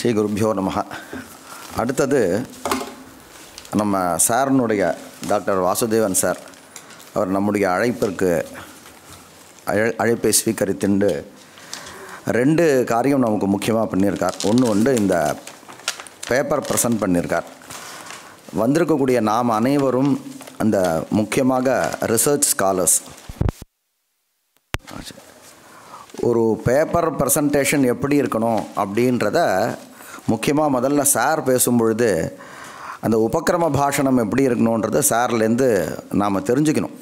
ஸ்ரீ குருப்யோ நமஹ. அடுத்தது நம்ம சார்னுடைய டாக்டர் வாசுதேவன் சார் அவர் நம்முடைய அழைப்பை ஸ்வீகரித்துண்டு 2 காரியம் நமக்கு முக்கியமாக பண்ணியிருக்கார். ஒன்று இந்த பேப்பர் ப்ரெசன்ட் பண்ணியிருக்கார். வந்திருக்கக்கூடிய நாம் அனைவரும் அந்த முக்கியமாக ரிசர்ச் ஸ்காலர்ஸ். ஒரு பேப்பர் ப்ரெசன்டேஷன் எப்படி இருக்கணும் அப்படின்றத முக்கியமாக முதல்ல சார் பேசும்பொழுது அந்த உபக்கிரம பாஷணம் எப்படி இருக்கணுன்றத சார்லேருந்து நாம் தெரிஞ்சுக்கணும்.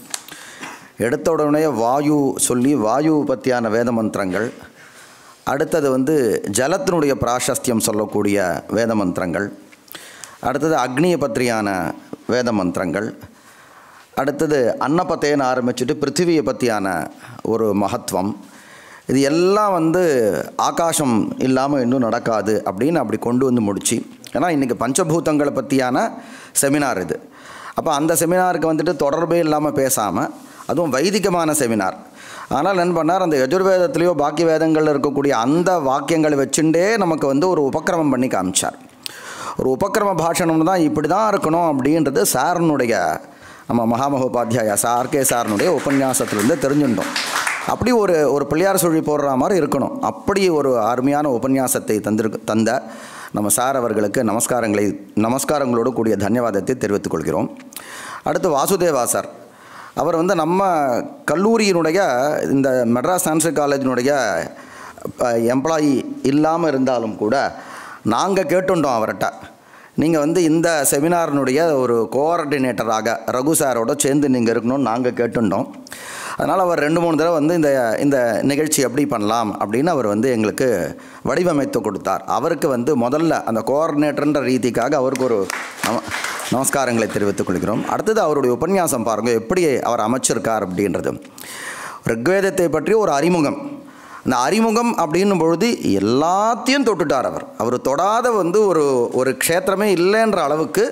எடுத்த உடனே வாயு சொல்லி வாயு பற்றியான வேத மந்திரங்கள், அடுத்தது ஜலத்தினுடைய பிராசஸ்தியம் சொல்லக்கூடிய வேத மந்திரங்கள், அடுத்தது அக்னியை பற்றியான வேத மந்திரங்கள், அடுத்தது அன்னபத்தேன்னு ஆரம்பிச்சுட்டு பிருத்திவியை பற்றியான ஒரு மகத்துவம், இது எல்லாம் ஆகாசம் இல்லாமல் இன்னும் நடக்காது அப்படின்னு அப்படி கொண்டு வந்து முடிச்சு. ஏன்னா இன்றைக்கி பஞ்சபூதங்களை பற்றியான செமினார் இது. அப்போ அந்த செமினாருக்கு தொடர்பே இல்லாமல் பேசாமல், அதுவும் வைதிகமான செமினார். ஆனால் என்ன பண்ணார், அந்த யஜுர்வேதத்துலேயோ பாக்கி வேதங்களில் இருக்கக்கூடிய அந்த வாக்கியங்களை வச்சுட்டே நமக்கு ஒரு உபக்கிரமம் பண்ணி காமிச்சார். ஒரு உபக்கிரம பாஷணம் தான் இப்படி தான் இருக்கணும் அப்படின்றது சாரனுடைய நம்ம மகாமகோபாத்தியாயா ஆர்கே சாரனுடைய உபன்யாசத்துலேருந்து தெரிஞ்சுட்டோம். அப்படி ஒரு பிள்ளையார் சொல்லி போடுற மாதிரி இருக்கணும். அப்படி ஒரு அருமையான உபன்யாசத்தை தந்த நம்ம சார் அவர்களுக்கு நமஸ்காரங்களோடு கூடிய தன்யவாதத்தை தெரிவித்துக் கொள்கிறோம். அடுத்து வாசுதேவா சார் அவர் நம்ம கல்லூரியினுடைய இந்த மெட்ராஸ் சான்ஸ்கிரிட் காலேஜினுடைய எம்ப்ளாயி இல்லாமல் இருந்தாலும் கூட நாங்கள் கேட்டுட்டோம் அவர்கிட்ட, நீங்கள் இந்த செமினாரினுடைய ஒரு கோஆர்டினேட்டராக ரகு சாரோட சேர்ந்து நீங்கள் இருக்கணும்னு நாங்கள் கேட்டுட்டோம். அதனால் அவர் 2-3 தடவை இந்த நிகழ்ச்சி எப்படி பண்ணலாம் அப்படின்னு அவர் எங்களுக்கு வடிவமைத்து கொடுத்தார். அவருக்கு முதல்ல அந்த கோஆர்டினேட்டர்ன்ற ரீதிக்காக அவருக்கு ஒரு நமஸ்காரங்களை தெரிவித்துக் கொள்கிறோம். அடுத்தது அவருடைய உபன்யாசம் பாருங்கள் எப்படி அவர் அமைச்சிருக்கார் அப்படின்றது. ரிக்வேதத்தை பற்றி ஒரு அறிமுகம். அந்த அறிமுகம் அப்படின்னும் பொழுது எல்லாத்தையும் தொட்டுட்டார். அவர் தொடாத ஒரு க்ஷேத்திரமே இல்லைன்ற அளவுக்கு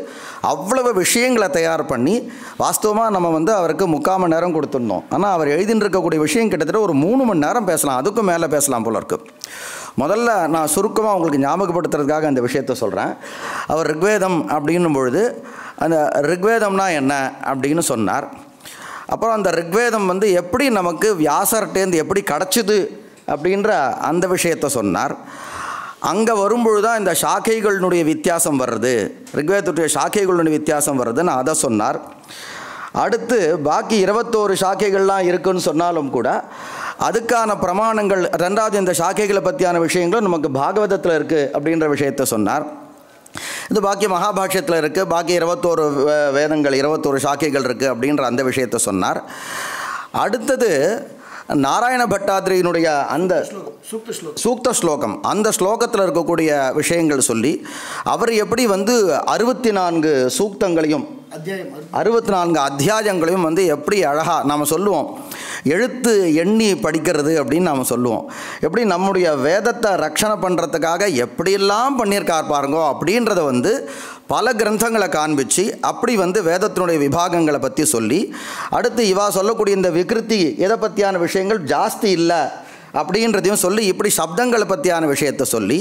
அவ்வளவு விஷயங்களை தயார் பண்ணி, வாஸ்தவமாக நம்ம அவருக்கு 3/4 மணி நேரம் கொடுத்துருந்தோம். ஆனால் அவர் எழுதின்னு இருக்கக்கூடிய விஷயம் கிட்டத்தட்ட ஒரு 3 மணி நேரம் பேசலாம், அதுக்கும் மேலே பேசலாம் போல இருக்குது. முதல்ல நான் சுருக்கமாக உங்களுக்கு ஞாபகப்படுத்துறதுக்காக அந்த விஷயத்த சொல்கிறேன். அவர் ரிக்வேதம் அப்படின்னும் பொழுது அந்த ரிக்வேதம்னா என்ன அப்படின்னு சொன்னார். அப்புறம் அந்த ரிக்வேதம் எப்படி நமக்கு வியாசர்கிட்டேருந்து எப்படி கிடச்சிது அப்படின்ற அந்த விஷயத்தை சொன்னார். அங்கே வரும்பொழுது தான் இந்த சாக்கைகளினுடைய வித்தியாசம் வர்றது, ரிக்வேதத்துடைய சாக்கைகளுடைய வித்தியாசம் வர்றதுன்னு அதை சொன்னார். அடுத்து பாக்கி 21 சாக்கைகள்லாம் இருக்குன்னு சொன்னாலும் கூட அதுக்கான பிரமாணங்கள், 2வது இந்த சாக்கைகளை பற்றியான விஷயங்களும் நமக்கு பாகவதத்தில் இருக்குது அப்படின்ற விஷயத்தை சொன்னார். இது பாக்கி மகாபாஷ்யத்தில் இருக்குது, பாக்கி 21 வேதங்கள் 21 சாக்கைகள் இருக்குது அப்படின்ற அந்த விஷயத்தை சொன்னார். அடுத்தது நாராயண பட்டாத்ரியினுடைய அந்த சூக்த ஸ்லோகம், அந்த ஸ்லோகத்தில் இருக்கக்கூடிய விஷயங்கள் சொல்லி அவர் எப்படி 64 சூக்தங்களையும் 64 அத்தியாயங்களையும் எப்படி அழகாக நாம் சொல்லுவோம், எழுத்து எண்ணி படிக்கிறது அப்படின்னு நாம் சொல்லுவோம். எப்படி நம்முடைய வேதத்தை ரட்சணை பண்ணுறதுக்காக எப்படியெல்லாம் பண்ணியிருக்கார் பாருங்கோ அப்படின்றத பல கிரந்தங்களை காண்பிச்சு அப்படி வேதத்தினுடைய விபாகங்களை பற்றி சொல்லி, அடுத்து இவா சொல்லக்கூடிய இந்த விகிருதி எதை பற்றியான விஷயங்கள் ஜாஸ்தி இல்லை அப்படின்றதையும் சொல்லி, இப்படி சப்தங்களை பற்றியான விஷயத்தை சொல்லி,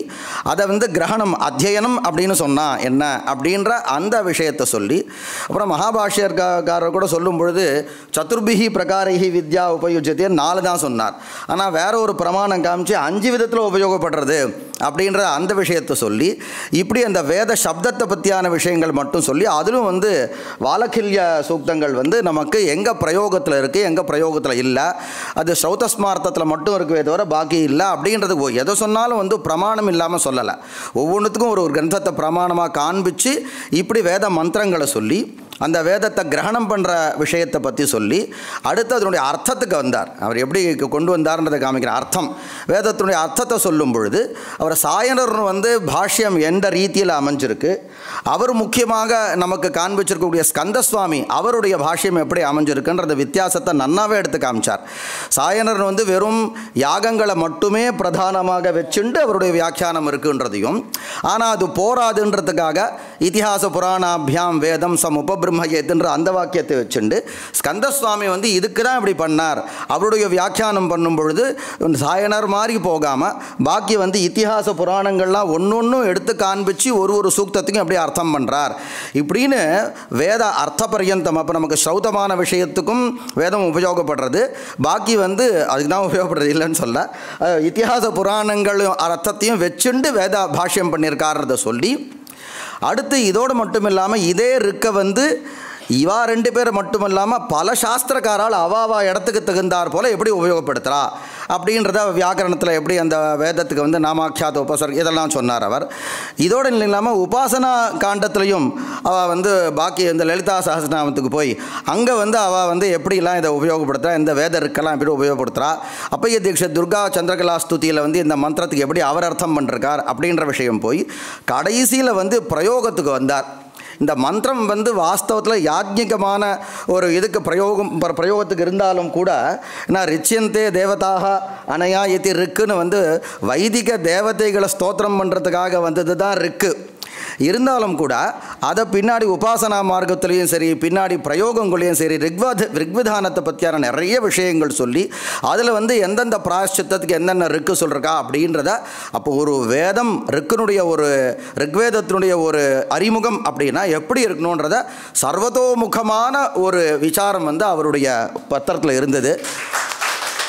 அதை கிரகணம் அத்தியனம் அப்படின்னு சொன்னால் என்ன அப்படின்ற அந்த விஷயத்தை சொல்லி, அப்புறம் மகாபாஷ்யக்காரர் கூட சொல்லும் பொழுது சதுர்பிஹி பிரகாரைஹி வித்யா உபயுஜ்யத்தை 4 தான் சொன்னார். ஆனால் வேற ஒரு பிரமாணம் காமிச்சு 5 விதத்தில் உபயோகப்படுறது அப்படின்ற அந்த விஷயத்தை சொல்லி, இப்படி அந்த வேத சப்தத்தை பற்றியான விஷயங்கள் மட்டும் சொல்லி, அதிலும் வாலகில்ய சூக்தங்கள் நமக்கு எங்கே பிரயோகத்தில் இருக்குது எங்கே பிரயோகத்தில் இல்லை, அது ஸ்ரௌதஸ்மார்த்தத்தில் மட்டும் இருக்குது தவிர பாக்கி இல்லை அப்படின்றது எதை சொன்னாலும் பிரமாணம் இல்லாமல் சொல்லலை. ஒவ்வொன்றுத்துக்கும் ஒரு கிரந்தத்தை பிரமாணமாக காண்பிச்சு இப்படி வேத மந்திரங்களை சொல்லி அந்த வேதத்தை கிரகணம் பண்ணுற விஷயத்தை பற்றி சொல்லி, அடுத்து அதனுடைய அர்த்தத்துக்கு வந்தார். அவர் எப்படி கொண்டு வந்தார்ன்றதை காமிக்கிற அர்த்தம், வேதத்தினுடைய அர்த்தத்தை சொல்லும் பொழுது அவர் சாயனர் பாஷ்யம் எந்த ரீதியில் அமைஞ்சிருக்கு, அவர் முக்கியமாக நமக்கு காண்பிச்சிருக்கக்கூடிய ஸ்கந்தசுவாமி அவருடைய பாஷ்யம் எப்படி அமைஞ்சிருக்குன்ற வித்தியாசத்தை நன்னாவே எடுத்து காமிச்சார். சாயனர் வெறும் யாகங்களை மட்டுமே பிரதானமாக வச்சுண்டு அவருடைய வியாக்கியானம் இருக்குன்றதையும், ஆனால் அது போராதுன்றதுக்காக இதிஹாச புராணாபியாம் வேதம் சம் உபபிரம்மயேத்துன்ற அந்த வாக்கியத்தை வச்சுண்டு ஸ்கந்தசுவாமி வந்து இதுக்கு தான் இப்படி பண்ணார். அவருடைய வியாக்கியானம் பண்ணும் பொழுது சாயனர் மாதிரி போகாமல் பாக்கி வந்து இத்திஹாச புராணங்கள்லாம் ஒன்றொன்றும் எடுத்து காண்பிச்சு ஒரு சூக்தத்துக்கும் எப்படி அர்த்தம் பண்ணுறார் இப்படின்னு வேத அர்த்த பர்யந்தம். அப்போ நமக்கு ஸ்ரௌதமான விஷயத்துக்கும் வேதம் உபயோகப்படுறது, பாக்கி வந்து அதுக்கு தான் உபயோகப்படுறது இல்லைன்னு சொல்ல இத்திஹாச புராணங்கள் அர்த்தத்தையும் வச்சுண்டு வேத பாஷ்யம் பண்ணியிருக்காரத சொல்லி, அடுத்து இதோடு மட்டும் இல்லாமல் இதே இருக்க வந்து இவா 2 பேர் மட்டும் இல்லாமல் பல சாஸ்திரக்காரால் அவாவா இடத்துக்கு தகுந்தார் போல் எப்படி உபயோகப்படுத்துகிறா அப்படின்றத வியாக்கரணத்தில் எப்படி அந்த வேதத்துக்கு வந்து நாமாக்கியாத உபசர் இதெல்லாம் சொன்னார் அவர். இதோடு இல்லாமல் உபாசனா காண்டத்துலையும் அவள் வந்து பாக்கி இந்த லலிதா சஹஸ்ரநாமத்துக்கு போய் அங்கே வந்து அவள் வந்து எப்படிலாம் இதை உபயோகப்படுத்துகிறா, இந்த வேத இருக்கலாம் எப்படி உபயோகப்படுத்துகிறா, அப்பைய தீட்சித் துர்கா சந்திரகலா ஸ்துதியில் வந்து இந்த மந்திரத்துக்கு எப்படி அவர் அர்த்தம் பண்ணுறார் அப்படின்ற விஷயம் போய் கடைசியில் வந்து பிரயோகத்துக்கு வந்தார். இந்த மந்திரம் வந்து வாஸ்தவத்தில் யாஜ்ஞிகமான ஒரு இதுக்கு பிரயோகத்துக்கு இருந்தாலும் கூட நான் ரிச்சியந்தே தேவதாக அனையா இத்தி ரிக்குன்னு வந்து வைதிக தேவதைகளை ஸ்தோத்திரம் பண்ணுறதுக்காக வந்தது தான் ரிக்கு. இருந்தாலும் கூட அதை பின்னாடி உபாசனா மார்க்கத்துலேயும் சரி பின்னாடி பிரயோகங்களையும் சரி ரிக்விதானத்தை பற்றியான நிறைய விஷயங்கள் சொல்லி அதில் வந்து எந்தெந்த பிராயஷ்சித்தத்துக்கு என்னென்ன ரிக்கு சொல்கிறக்கா அப்படின்றத அப்போ ஒரு வேதம் ரிக்குனுடைய ஒரு ரிக்வேதத்தினுடைய ஒரு அறிமுகம் அப்படின்னா எப்படி இருக்கணுன்றத சர்வதோமுகமான ஒரு விசாரம் வந்து அவருடைய பத்திரத்தில் இருந்தது.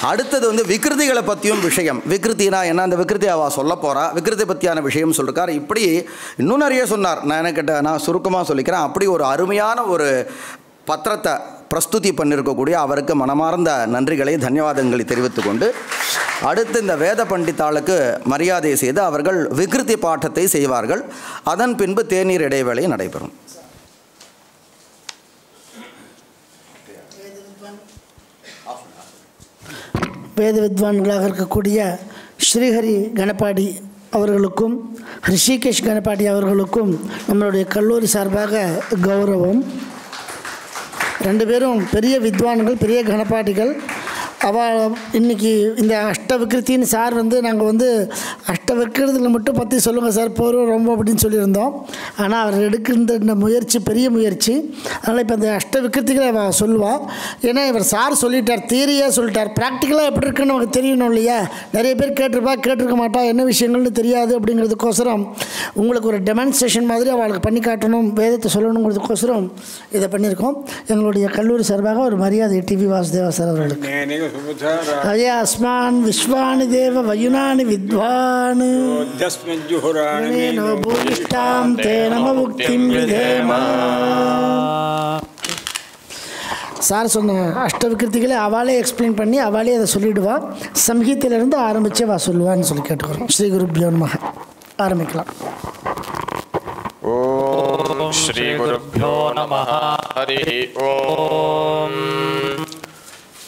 அடுத்தது வந்து விக்ருதிகளை பற்றியும் விஷயம், விக்ருத்தினா என்ன, அந்த விக்ருதி அவள் சொல்ல போகிறா, விக்ருதி பற்றியான விஷயம் சொல்லிருக்கார். இப்படி இன்னும் நிறைய சொன்னார். நான் சுருக்கமாக சொல்லிக்கிறேன். அப்படி ஒரு அருமையான ஒரு பத்திரத்தை பிரஸ்துதி பண்ணியிருக்கக்கூடிய அவருக்கு மனமார்ந்த நன்றிகளை தன்யவாதங்களை தெரிவித்து கொண்டு அடுத்து இந்த வேத பண்டித்தாளுக்கு மரியாதை செய்து அவர்கள் விக்ருதி பாட்டத்தை செய்வார்கள். அதன் பின்பு தேநீர் இடைவேளை நடைபெறும். வேத வித்வான்களாக இருக்கக்கூடிய ஸ்ரீஹரி கணபாடி அவர்களுக்கும் ரிஷிகேஷ் கணபாடி அவர்களுக்கும் நம்மளுடைய கல்லூரி சார்பாக கௌரவம். 2 பேரும் பெரிய வித்வான்கள், பெரிய கணபாடிகள். அவள் இன்றைக்கி இந்த அஷ்டவிக்கிருத்தின்னு சார் வந்து நாங்கள் வந்து அஷ்டவிக்கிரத்தில் மட்டும் பற்றி சொல்லுங்கள் சார் போகிறோம் ரொம்ப அப்படின்னு சொல்லியிருந்தோம். ஆனால் அவர் எடுக்கின்ற இந்த முயற்சி பெரிய முயற்சி. அதனால் இப்போ இந்த அஷ்டவிக்கிருத்திகளை அவள் சொல்லுவாள். ஏன்னா இவர் சார் சொல்லிட்டார், தியரியாக சொல்லிட்டார். ப்ராக்டிக்கலாக எப்படி இருக்குன்னு நமக்கு தெரியணும் இல்லையா. நிறைய பேர் கேட்டிருக்க மாட்டா, என்ன விஷயங்கள்னு தெரியாது. அப்படிங்கிறதுக்கோசரம் உங்களுக்கு ஒரு டெமான்ஸ்ட்ரேஷன் மாதிரி அவளுக்கு பண்ணி காட்டணும், வேதத்தை சொல்லணுங்கிறதுக்கோசரம் இதை பண்ணியிருக்கோம். எங்களுடைய கல்லூரி சார்பாக ஒரு மரியாதை டிவி வாசுதேவா சார் அவர்களுக்கு. अस्मान् विश्वानि देव वयुनानि विद्वान् भूयिष्ठां ते नम मुक्तिं विधेम. சார் சொன்ன அஷ்டவிக்கிருத்திகளை அவளே எக்ஸ்பிளைன் பண்ணி அவளே அதை சொல்லிவிடுவா. சம்ஹீத்திலிருந்து ஆரம்பித்து அவள் சொல்லுவான்னு சொல்லி கேட்டுக்கிறோம். ஸ்ரீ குருப்யோ நமஹ. ஆரம்பிக்கலாம். ஓம் ஸ்ரீ குருப்யோ நமஹ. ஹரி ஓம்.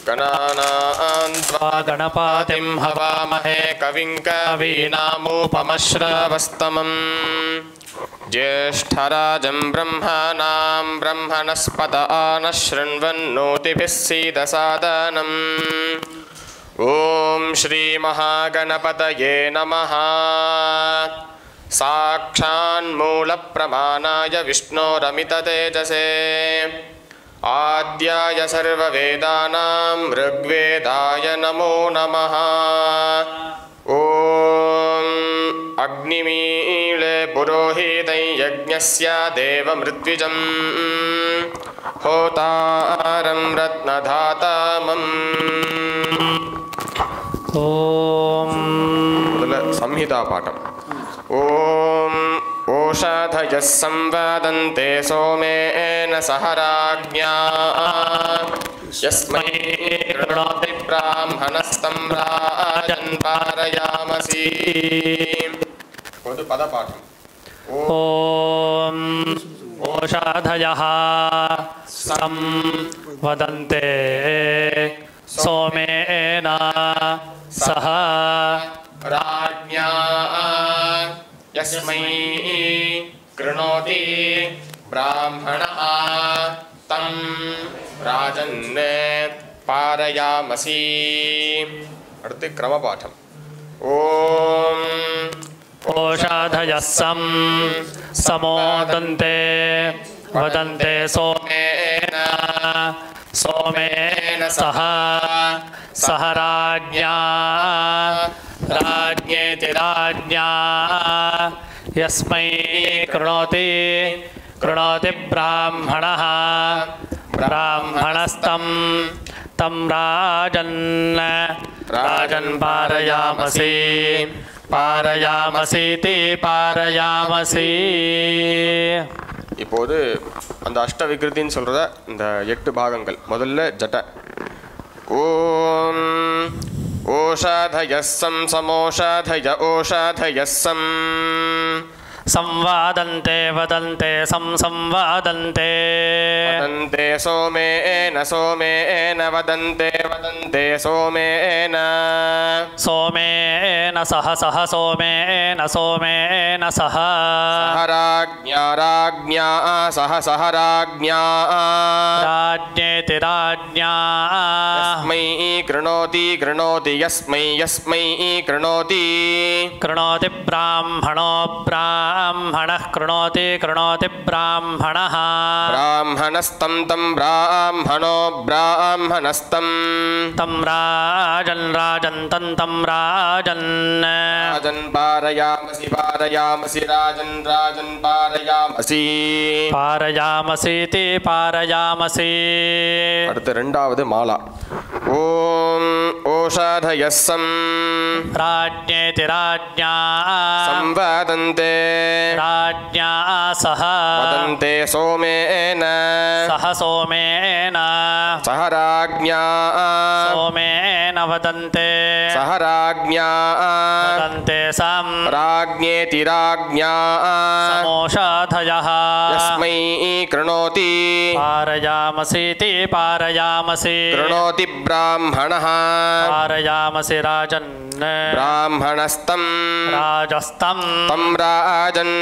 गणानां त्वा गणपतिं हवामहे कविं कवीनामुपमश्रवस्तमं ज्येष्ठराजं ब्रह्मणां ब्रह्मणस्पत नः शृण्वन्नोतिभिः सीदसादनम्. ॐ श्रीमहागणपतये नमः. साक्षान्मूलप्रमाणाय विष्णोरमिततेजसे आद्याय सर्ववेदानां ऋग्वेदाय नमो नमः. ॐ अग्निमीळे पुरोहितं यज्ञस्य देवमृत्विजं होतारं रत्नधातामम्. ॐ संहिता पाठम्. ॐ ओषधयः संवदन्ते सोमेन सह राज्ञा यस्मै कृणोति ब्राह्मणस्तं राजन् पारयामसि. पदपाठम्. ॐ ओषधयः संवदन्ते सोमेन सह राज्ञा यस्मै कृणोति ब्राह्मणः तं राजन् पारयामसि. அடுத்து கிரமபாடம். ஓம் ओषाधयः समोदन्ते वदन्ते सोमेन सोमेन सह सह राज्ञा राज्ञेति राज्ञा यस्मै कृणोति कृणोति ब्राह्मणः ब्राह्मणस्तं तं राजन् राजन् पारयामसि பாரயாமசீதி பாரயாமசி. இப்போது அந்த அஷ்ட விகிருதின்னு சொல்கிறத இந்த 8 பாகங்கள். முதல்ல ஜட. ஓம் ஓஷாதயஸ்ஸம் சமோஷாதய ஓஷாதயஸ்ஸம் संवादन्ते वदन्ते संवादन्ते वदन्ते सोमेन सोमेन वदन्ते वदन्ते सोमेन सोमेन सह सह सोमेन सोमेन सह राज्ञा राज्ञा सह सह राज्ञा राज्ञेति राज्ञा यस्मै कृणोति कृणोति यस्मै यस्मै कृणोति कृणोति ब्राह्मणो ब्राह्मणः कृणोति कृणोति ब्राह्मणः ब्राह्मणस्तं तं ब्राह्मणो ब्राह्मणस्तं तं राजन् राजन् तं राजन् राजन् पारयामसि पारयामसि राजन् राजन् पारयामसि पारयामसीति पारयामसि. அடுத்து இரண்டாவது மாலா. ஓம் ஓஷாதயஸ்ஸம் राज्ञेति राज्ञा संवादन्ते राज्ञा सह वदन्ते सोमेन सह सोमेन सह राज्ञा सोमेन वदन्ते सह राज्ञा वदन्ते सं राज्ञेति राज्ञा समोषाधयः यस्मै कृणोति पारयामसीति पारयामसि कृणोति ब्राह्मणः पारयामसि राजन् ब्राह्मणस्तं राजस्तं तं राजन्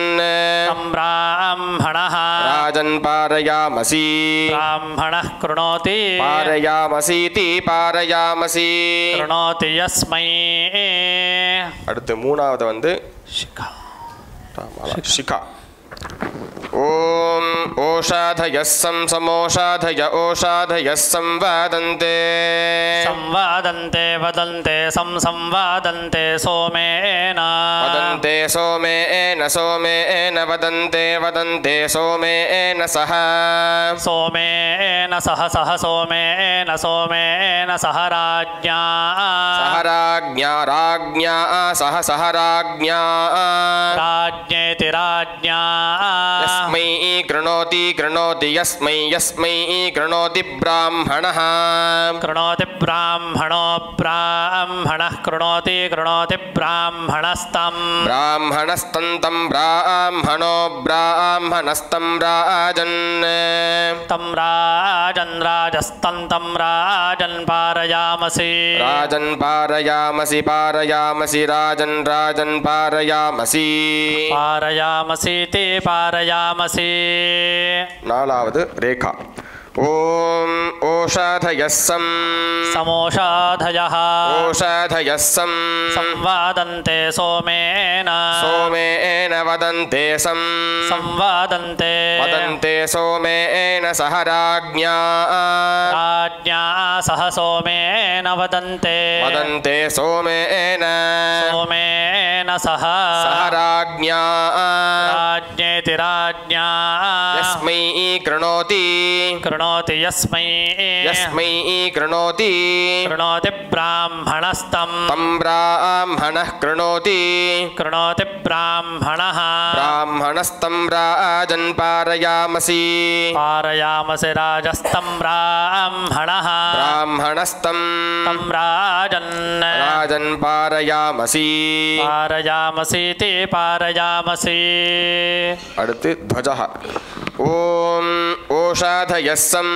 तं ब्राह्मणः राजन् पारयामसि ब्राह्मणः कृणोति पारयामसीति पारयामसि कृणोति यस्मै. அடுத்து மூணாவது வந்து शिखा शिखा. ஓம் ஓஷாதயஸ்ஸம் சமோஷாதய ஓஷாதயஸ்ஸம் வதन्ते संवादन्ते वदन्ते संवादन्ते सोमेन वदन्ते सोमेन सोमेन वदन्ते वदन्ते सोमेन सह सोमेन सह सह सोमेन सोमेन सह राज्ञा सह राज्ञा राज्ञा सह सह राज्ञा राज्ञेति राज्ञा यस्मै कृणोति कृणोति यस्मै यस्मै कृणोति ब्राह्मणः कृणोति ब्राह्मणो ब्राह्मणः कृणोति कृणोति ब्राह्मणस्तं ब्राह्मणस्तं तं ब्राह्मणो ब्राह्मणस्तं राजन् तं राजन् राजस्तं तं राजन् पारयामसि राजन् पारयामसि पारयामसि राजन् राजन् पारयामसि पारयामसीति पारयामसि. நாலாவது ரேகா. ஓம் ஓஷாதயஸ்ஸம் समोषाधयः ஓஷாதயஸ்ஸம் संवादन्ते सोमेन सोमेन वदन्ते संवादन्ते वदन्ते सोमेन सह राज्ञा राज्ञा सह सोमेन वदन्ते वदन्ते सोमेन सोमेन सह सह राज्ञा राज्ञेति राज्ञा यस्मै कृणोति कृणोति यस्मै यस्मै कृणोति कृणोति ब्राह्मणस्तं तं ब्राह्मणः कृणोति कृणोति ब्राह्मणः ब्राह्मणस्तं राजन् पारयामसि पारयामसि राजस्तं ब्राह्मणः ब्राह्मणस्तं तं राजन् राजन् पारयामसि पारयामसीति पारयामसि. அடுத்து ध्वजः. ஓம் ஓஷாதயஸ்ஸம்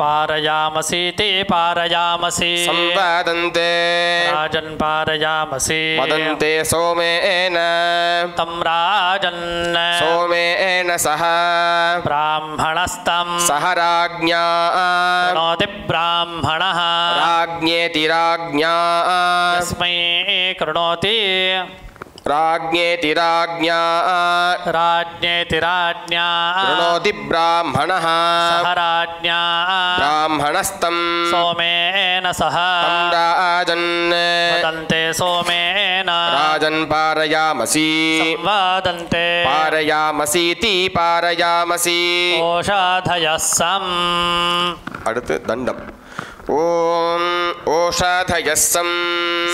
पारयामसीति पारयामसि संवादन्ते राजन् पारयामसि वदन्ते सोमेन तं राजन् सोमेन सह ब्राह्मणस्तं सह राज्ञा कृणोति ब्राह्मणः राज्ञेति राज्ञा यस्मै कृणोति राज्ञेति राज्ञा राज्ञेति राज्ञा कृणोति ब्राह्मणः सह राज्ञा ब्राह्मणस्तं सोमेन सह राजन् वदन्ते सोमेन राजन् पारयामसि संवादन्ते पारयामसीति पारयामसि ओषाधयः सम् அடுத்து தண்டம் ஓம் ஓஷாதயஸ்ஸம்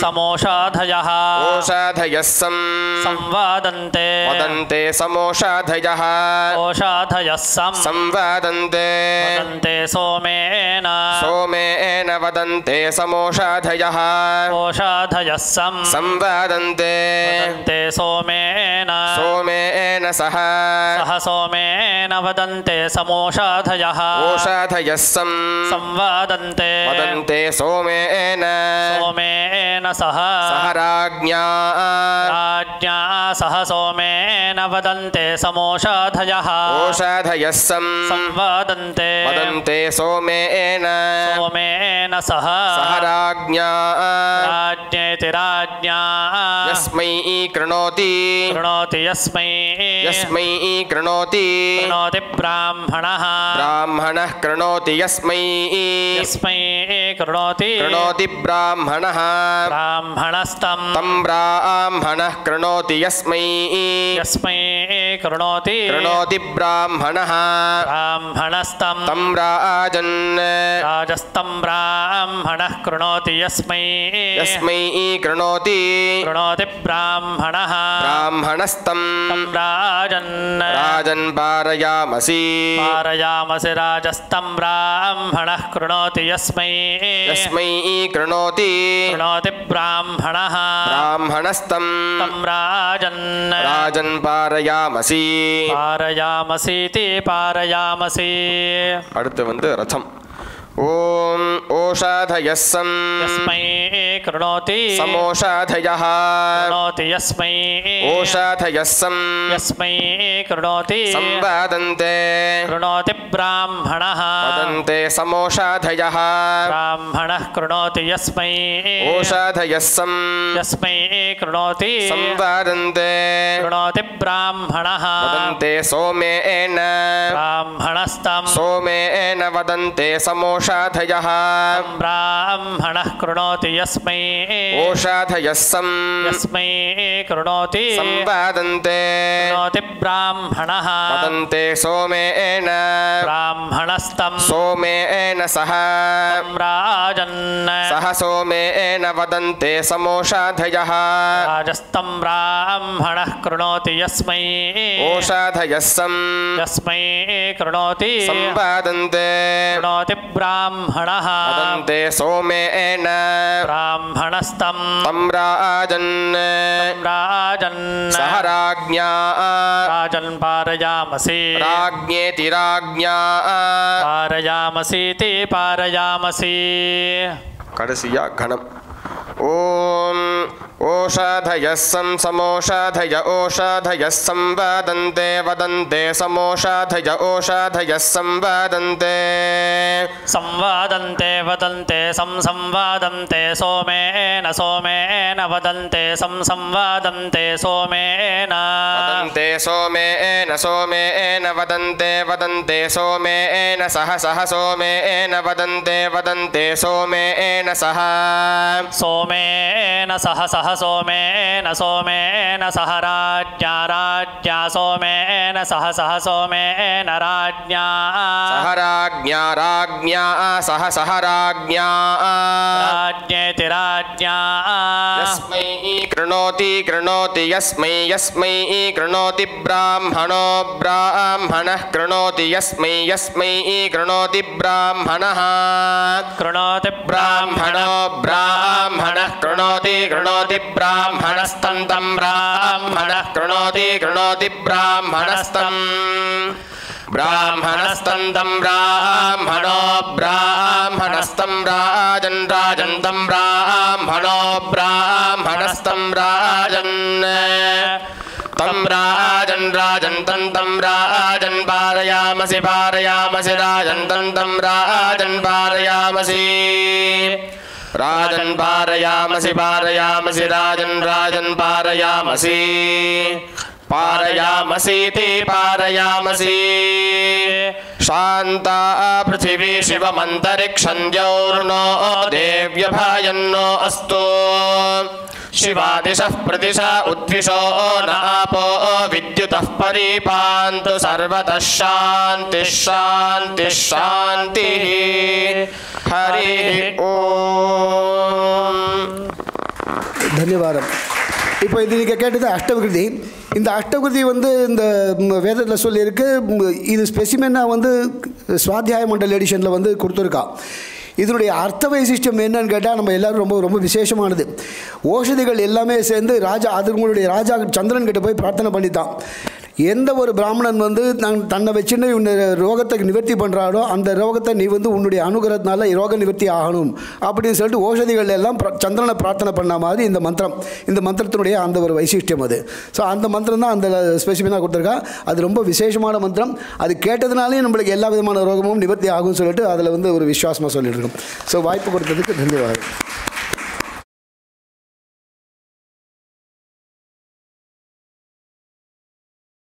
समोषाधयः ஓஷாதயஸ்ஸம் संवादन्ते वदन्ते समोषाधयः ओषाधयः सम् संवादन्ते वदन्ते सोमेन सोमेन वदन्ते समोषाधयः ओषाधयः सम् संवादन्ते वदन्ते सोमेन सोमेन सह सह सोमेन वदन्ते समोषाधयः ओषाधयस्सं संवादन्ते वदन्ते सोमेन सोमेन सह सह राज्ञा राज्ञा सह सोमेन वदन्ते समोषाधयः ओषाधयस्सं संवादन्ते वदन्ते सोमेन सोमेन सह सह राज्ञा राज्ञेति राज्ञा यस्मै कृणोति कृणोति यस्मै यस्मै कृणोति कृणोति ब्राह्मणः ब्राह्मणः कृणोति यस्मै यस्मै कृणोति कृणोति ब्राह्मणः ब्राह्मणस्तं तं ब्राह्मणः कृणोति यस्मै यस्मै कृणोति कृणोति ब्राह्मणः ब्राह्मणस्तं तं राजन् राजस्तं ब्राह्मणः कृणोति यस्मै यस्मै कृणोति कृणोति ब्राह्मणः ब्राह्मणस्तं तं राजन् राजन् पारयामसि पारयामसि राजस्तं ब्राह्मणः कृणोति यस्मै यस्मै कृणोति कृणोति ब्राह्मणः ब्राह्मणस्तं तं राजन् राजन् पारयामसि पारयामसीति पारयामसि அடுத்து வந்து ரதம் ஓம் ஓஷாதயஸ்ஸம் यस्मै कृणोति समोषाधयः कृणोति यस्मै ओषाधयस्सं यस्मै कृणोति संवादन्ते कृणोति ब्राह्मणः वदन्ते समोषाधयः ब्राह्मणः कृणोति यस्मै ओषाधयस्सं यस्मै कृणोति संवादन्ते कृणोति ब्राह्मणः वदन्ते सोमेन ब्राह्मणस्तं सोमेन वदन्ते समोषाधयः ब्राह्मणः कृणोति यस्मै ओषाधयस्सं यस्मै कृणोति संवादन्ते कृणोति ब्राह्मणः वदन्ते सोमेन ब्राह्मणस्तं सोमेन सह राजन् सह सोमेन वदन्ते समोषाधयः राजस्तं ब्राह्मणः कृणोति यस्मै ओषाधयस्सं यस्मै कृणोति संवादन्ते कृणोति ब्राह्मणः वदन्ते सोमेन ब्राह्मणस्तं तं राजन् राजन् सह राज्ञा राजन् पारयामसि राज्ञेति राज्ञा पारयामसीति पारयामसि கடைசியா கணம் ஓம் ओषाधयस्सं समोषाधय ओषाधयः संवादन्ते वदन्ते समोषाधय ओषाधयः संवादन्ते संवादन्ते वदन्ते संवादन्ते सोमेन सोमेन वदन्ते संवादन्ते सोमेन वदन्ते सोमेन सोमेन वदन्ते वदन्ते सोमेन सह सह सोमेन वदन्ते वदन्ते सोमेन सह सोमेन सह सह सोमेन सोमेन सह राज्ञा राज्ञा सोमेन सह सह सोमेन राज्ञा सह राज्ञा राज्ञा सह सह राज्ञा राज्ञेति राज्ञा यस्मै कृणोति कृणोति यस्मै यस्मै कृणोति ब्राह्मणो ब्राह्मणः कृणोति यस्मै यस्मै कृणोति ब्राह्मणः कृणोति ब्राह्मणो ब्राह्मणः कृणोति कृणोति ब्राह्मणस्तं ब्राह्मणः कृणोति कृणोति ब्राह्मणस्तं ब्राह्मणस्तं ब्राह्मणो ब्राह्मणस्तं राजन् राजन्तं ब्राह्मणो ब्राह्मणस्तं राजन् तं राजन् राजन्तं तं राजन् पारयामसि पारयामसि राजन्तं तं राजन् पारयामसि राजन् पारयामसि पारयामसि राजन् राजन् पारयामसि पारयामसीति पारयामसि शान्ता पृथिवी शिवमन्तरिक्षं द्यौर्नो देव्यभायन्नो अस्तु शिवादिशः प्रतिशा उद्विषो नापो विद्युतः परिपान्तु सर्वतः शान्तिः शान्तिः शान्तिः हरिः ओम् धन्यवादம். இப்போ இது நீங்கள் கேட்டது அஷ்டவிகிருதி. இந்த அஷ்டவிகிருதி வந்து இந்த வேதத்தில் சொல்லியிருக்கு. இது ஸ்பெசிமென்னாக வந்து சுவாத்தியாய மண்டல் எடிஷனில் வந்து கொடுத்துருக்கா. இதனுடைய அர்த்த வைசிஷ்டம் என்னன்னு கேட்டால் நம்ம எல்லோரும் ரொம்ப ரொம்ப விசேஷமானது. ஓஷதிகள் எல்லாமே சேர்ந்து ராஜா அதுங்களுடைய ராஜா சந்திரன் கிட்ட போய் பிரார்த்தனை பண்ணித்தான். எந்த ஒரு பிராமணன் வந்து தன்னை வச்சுன்னு ரோகத்தை நிவர்த்தி பண்ணுறாரோ அந்த ரோகத்தை நீ வந்து உன்னுடைய அனுகிரகத்தினால ரோக நிவர்த்தி ஆகணும் அப்படின்னு சொல்லிட்டு ஓஷதிகள் எல்லாம் சந்திரனை பிரார்த்தனை பண்ண மாதிரி இந்த மந்திரத்தினுடைய அந்த ஒரு வைசிஷ்டியம் அது. ஸோ அந்த மந்திரம் தான் அந்த ஸ்பெசிஃபிக்காக கொடுத்துருக்கா. அது ரொம்ப விசேஷமான மந்திரம். அது கேட்டதுனாலே நம்மளுக்கு எல்லா விதமான ரோகமும் நிவர்த்தி ஆகும்னு சொல்லிட்டு அதில் வந்து ஒரு விசுவாசமாக சொல்லிட்டு இருக்கோம். ஸோ வாய்ப்பு கொடுத்ததுக்கு தன்யவாதம்.